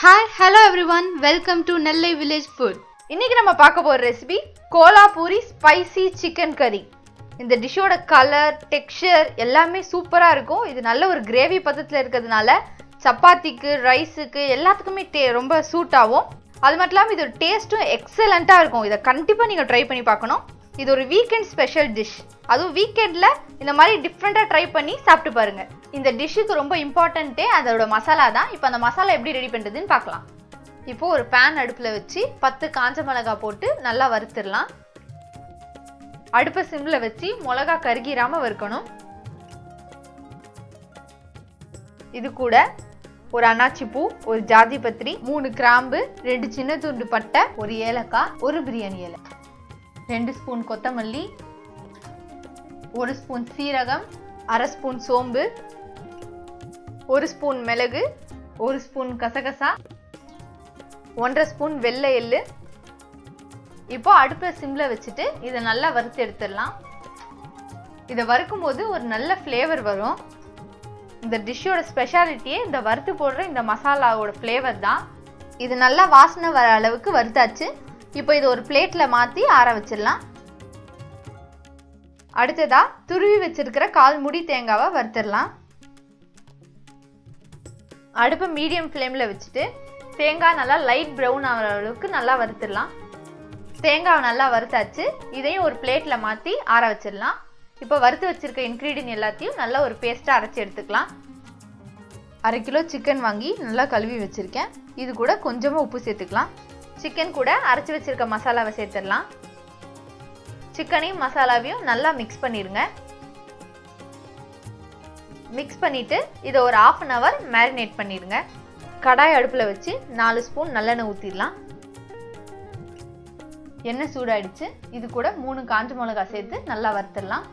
Hi, hello everyone. Welcome to Nellai village food. இன்னைக்கு நம்ம பார்க்க போற ரெசிபி கோலாபூரி ஸ்பைசி சிக்கன் கறி. இந்த டிஷ்ஷோட கலர், டெக்ஸ்சர் எல்லாமே சூப்பரா இருக்கும். இது நல்ல ஒரு கிரேவி பதத்துல இருக்கிறதுனால சப்பாத்திக்கு, ரைஸுக்கு எல்லாத்துக்குமே ரொம்ப சூட் ஆகும். அது மட்டும் இல்லாமல் இது டேஸ்ட்டும் எக்ஸலண்டா இருக்கும். இதை கண்டிப்பா நீங்க ட்ரை பண்ணி பார்க்கணும். இது ஒரு வீக்கெண்ட் ஸ்பெஷல் டிஷ். அதுவும் வீக்கெண்ட்ல இந்த மாதிரி டிஃப்ரெண்டா ட்ரை பண்ணி சாப்பிட்டு பாருங்க. இந்த டிஷ்ஷுக்கு ரொம்ப இம்பார்ட்டன்ட்டே அதோட மசாலா தான். இப்போ அந்த மசாலா எப்படி ரெடி பண்ணுறதுன்னு பார்க்கலாம். இப்போ ஒரு பேன் அடுப்பில் வச்சு 10 காஞ்ச மிளகாய் போட்டு நல்லா வறுத்துடலாம். அடுப்பை சிம்மில் வச்சு மிளகா கருகிராம வறுக்கணும். இது கூட ஒரு அன்னாச்சி பூ, ஒரு ஜாதி பத்திரி, 3 கிராம்பு, 2 சின்ன துண்டு பட்டை, ஒரு ஏலக்காய், ஒரு பிரியாணி இலை, 2 ஸ்பூன் கொத்தமல்லி, 1 ஸ்பூன் சீரகம், 1/2 ஸ்பூன் சோம்பு, 1 ஸ்பூன் மிளகு, 1 ஸ்பூன் கசகசா, 1/2 ஸ்பூன் வெள்ளை எள்ளு. இப்போ அடுப்பில் சிம்மில் வச்சுட்டு இதை நல்லா வறுத்து எடுத்துடலாம். இதை வறுக்கும் போது ஒரு நல்ல ஃப்ளேவர் வரும். இந்த டிஷ்ஷோட ஸ்பெஷாலிட்டியே இந்த வறுத்து போடுற இந்த மசாலாவோட ஃப்ளேவர் தான். இது நல்லா வாசனை வர அளவுக்கு வறுத்தாச்சு. இப்போ இது ஒரு பிளேட்டில் மாற்றி ஆற வச்சிடலாம். அடுத்ததா துருவி வச்சிருக்கிற 1/4 முடி தேங்காவை வறுத்துடலாம். அடுப்பை மீடியம் ஃப்ளேமில் வச்சுட்டு தேங்காய் நல்லா லைட் ப்ரௌன் ஆகிற அளவுக்கு நல்லா வறுத்துடலாம். தேங்காவை நல்லா வறுத்தாச்சு. இதையும் ஒரு பிளேட்டில் மாற்றி ஆற வச்சிடலாம். இப்போ வறுத்து வச்சிருக்க இன்க்ரீடியன்ட் எல்லாத்தையும் நல்லா ஒரு பேஸ்ட்டாக அரைச்சி எடுத்துக்கலாம். 1/2 கிலோ சிக்கன் வாங்கி நல்லா கழுவி வச்சுருக்கேன். இது கூட கொஞ்சமாக உப்பு சேர்த்துக்கலாம். சிக்கன் கூட அரைச்சி வச்சிருக்க மசாலாவை சேர்த்துடலாம். சிக்கனையும் மசாலாவையும் நல்லா மிக்ஸ் பண்ணிடுங்க. மிக்ஸ் பண்ணிவிட்டு இதை ஒரு 1/2 hour மேரினேட் பண்ணிடுங்க. கடாய் அடுப்பில் வச்சு 4 ஸ்பூன் நல்லெண்ணெய் ஊற்றிடலாம். எண்ணெய் சூடாயிடுச்சு. இது கூட 3 காஞ்ச மிளகாய் சேர்த்து நல்லா வறுத்துடலாம்.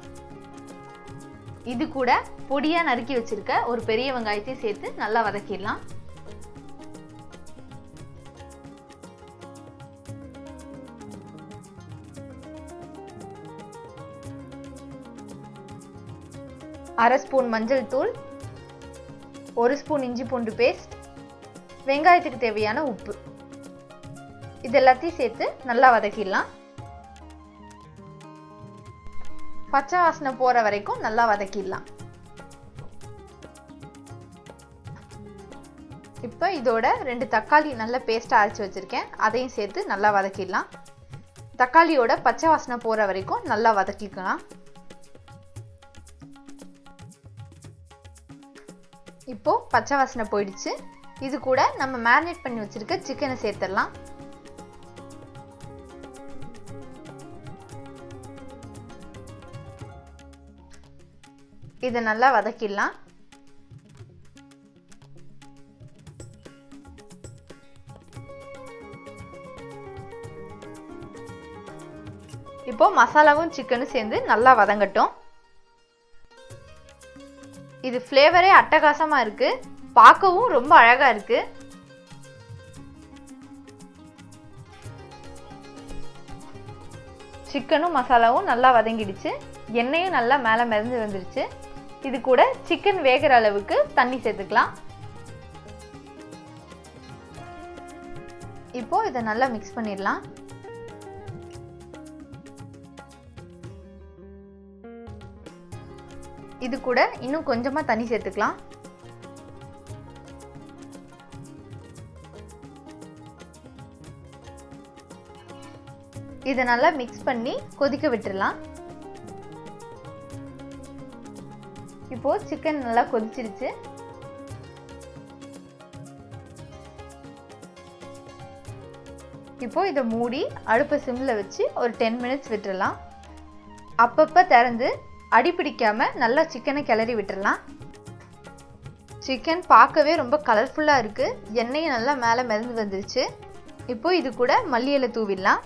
இது கூட பொடியாக நறுக்கி வச்சிருக்க ஒரு பெரிய வெங்காயத்தையும் சேர்த்து நல்லா வதக்கிடலாம். அரை ஸ்பூன் மஞ்சள் தூள், 1 ஸ்பூன் இஞ்சி பூண்டு பேஸ்ட், வெங்காயத்துக்கு தேவையான உப்பு, இது எல்லாத்தையும் சேர்த்து நல்லா வதக்கிடலாம். பச்சை வாசனை போற வரைக்கும் நல்லா வதக்கிடலாம். இப்போ இதோட 2 தக்காளி நல்ல பேஸ்டா அரைச்சி வச்சிருக்கேன். அதையும் சேர்த்து நல்லா வதக்கிடலாம். தக்காளியோட பச்சை வாசனை போற வரைக்கும் நல்லா வதக்கிக்கலாம். இப்போ பச்சை வாசனை போயிடுச்சு. இது கூட நம்ம மேரினேட் பண்ணி வச்சிருக்க சிக்கனை சேர்த்துடலாம். இதை நல்லா வதக்கிடலாம். இப்போ மசாலாவும் சிக்கனும் சேர்ந்து நல்லா வதங்கட்டும். இது ஃப்ளேவரே அட்டகாசமா இருக்கு. பார்க்கவும் ரொம்ப அழகா இருக்கு. சிக்கனும் மசாலாவும் நல்லா வதங்கிடுச்சு. எண்ணெயும் நல்லா மேலே மிதந்து வந்துருச்சு. இது கூட சிக்கன் வேகிற அளவுக்கு தண்ணி சேர்த்துக்கலாம். இப்போ இதை நல்லா மிக்ஸ் பண்ணிடலாம். இது கூட இன்னும் கொஞ்சமா தண்ணி சேர்த்துக்கலாம். இதை நல்லா மிக்ஸ் பண்ணி கொதிக்க விட்டுறலாம். இப்போ சிக்கன் நல்லா கொதிச்சிருச்சு. இப்போ இதை மூடி அடுப்பை சிம்மில் வச்சு ஒரு 10 minutes விட்டுறலாம். அப்பப்போ திறந்து அடி பிடிக்காம நல்லா சிக்கனை கிளறி விட்டுறலாம். சிக்கன் பார்க்கவே ரொம்ப கலர்ஃபுல்லாக இருக்கு. எண்ணெயும் நல்லா மேலே மிதந்து வந்துருச்சு. இப்போ இது கூட மல்லி இலை தூவிடலாம்.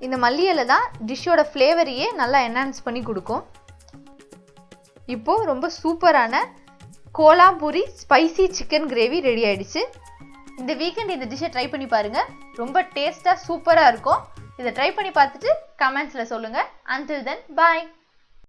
இந்த மல்லி இலை தான் டிஷ்ஷோட ஃப்ளேவரையே நல்லா என்ஹான்ஸ் பண்ணி கொடுக்கும். இப்போ ரொம்ப சூப்பரான கோலாபூரி ஸ்பைசி சிக்கன் கிரேவி ரெடி ஆயிடுச்சு. இந்த வீக்கெண்ட் இந்த டிஷ்ஷை ட்ரை பண்ணி பாருங்க. ரொம்ப டேஸ்ட்டாக சூப்பராக இருக்கும். இதை ட்ரை பண்ணி பார்த்துட்டு கமெண்ட்ஸில் சொல்லுங்கள். Until then, bye.